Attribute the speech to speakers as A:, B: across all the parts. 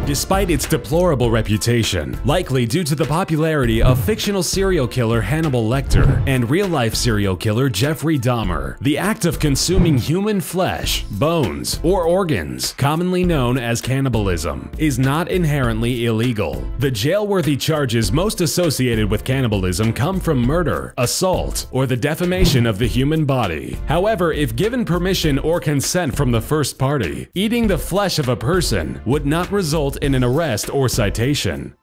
A: Despite its deplorable reputation, likely due to the popularity of fictional serial killer Hannibal Lecter and real-life serial killer Jeffrey Dahmer, the act of consuming human flesh, bones, or organs, commonly known as cannibalism, is not inherently illegal. The jail-worthy charges most associated with cannibalism come from murder, assault, or the defamation of the human body. However, if given permission or consent from the first party, eating the flesh of a person would not result in an arrest or citation.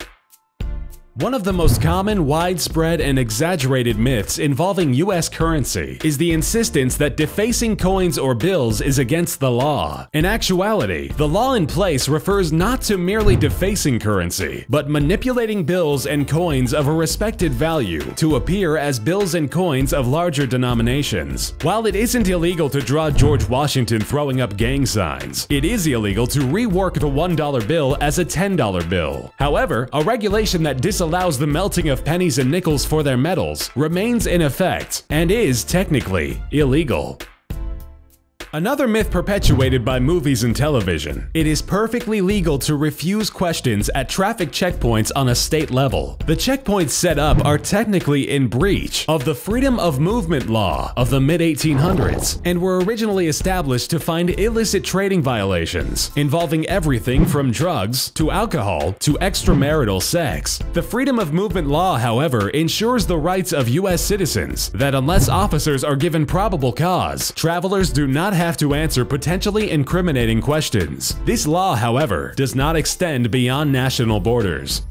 A: One of the most common, widespread, and exaggerated myths involving US currency is the insistence that defacing coins or bills is against the law. In actuality, the law in place refers not to merely defacing currency, but manipulating bills and coins of a respected value to appear as bills and coins of larger denominations. While it isn't illegal to draw George Washington throwing up gang signs, it is illegal to rework the $1 bill as a $10 bill. However, a regulation that allows the melting of pennies and nickels for their metals remains in effect and is technically illegal. Another myth perpetuated by movies and television: it is perfectly legal to refuse questions at traffic checkpoints on a state level. The checkpoints set up are technically in breach of the freedom of movement law of the mid-1800s and were originally established to find illicit trading violations involving everything from drugs to alcohol to extramarital sex. The freedom of movement law, however, ensures the rights of US citizens that unless officers are given probable cause, travelers do not have to answer potentially incriminating questions. This law, however, does not extend beyond national borders.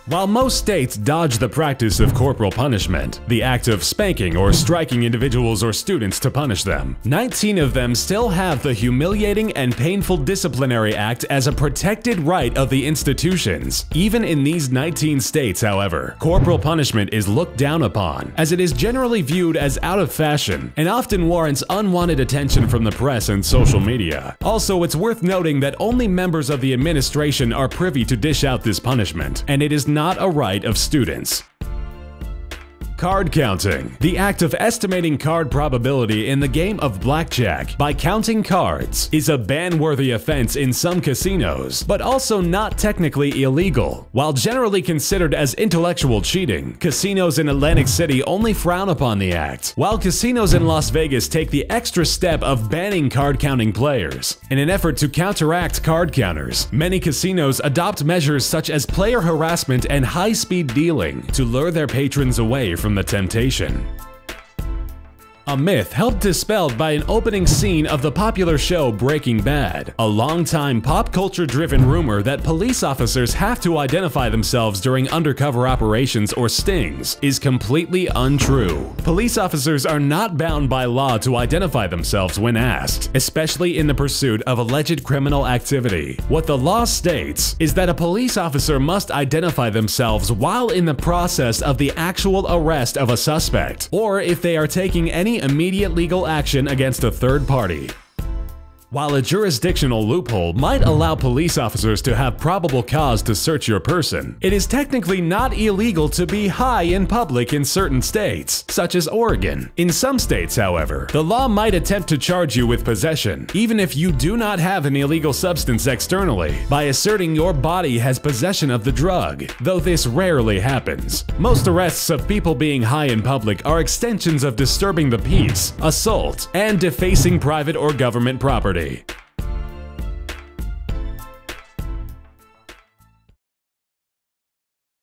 A: While most states dodge the practice of corporal punishment, the act of spanking or striking individuals or students to punish them, 19 of them still have the humiliating and painful disciplinary act as a protected right of the institutions. Even in these 19 states, however, corporal punishment is looked down upon, as it is generally viewed as out of fashion and often warrants unwanted attention from the press and social media. Also, it's worth noting that only members of the administration are privy to dish out this punishment, and it is not a right of students. Card counting, the act of estimating card probability in the game of blackjack by counting cards, is a ban-worthy offense in some casinos, but also not technically illegal. While generally considered as intellectual cheating, casinos in Atlantic City only frown upon the act, while casinos in Las Vegas take the extra step of banning card-counting players. In an effort to counteract card counters, many casinos adopt measures such as player harassment and high-speed dealing to lure their patrons away from the temptation. A myth helped dispelled by an opening scene of the popular show Breaking Bad, a long-time pop culture-driven rumor that police officers have to identify themselves during undercover operations or stings is completely untrue. Police officers are not bound by law to identify themselves when asked, especially in the pursuit of alleged criminal activity. What the law states is that a police officer must identify themselves while in the process of the actual arrest of a suspect, or if they are taking any immediate legal action against a third party. While a jurisdictional loophole might allow police officers to have probable cause to search your person, it is technically not illegal to be high in public in certain states, such as Oregon. In some states, however, the law might attempt to charge you with possession, even if you do not have an illegal substance externally, by asserting your body has possession of the drug, though this rarely happens. Most arrests of people being high in public are extensions of disturbing the peace, assault, and defacing private or government property.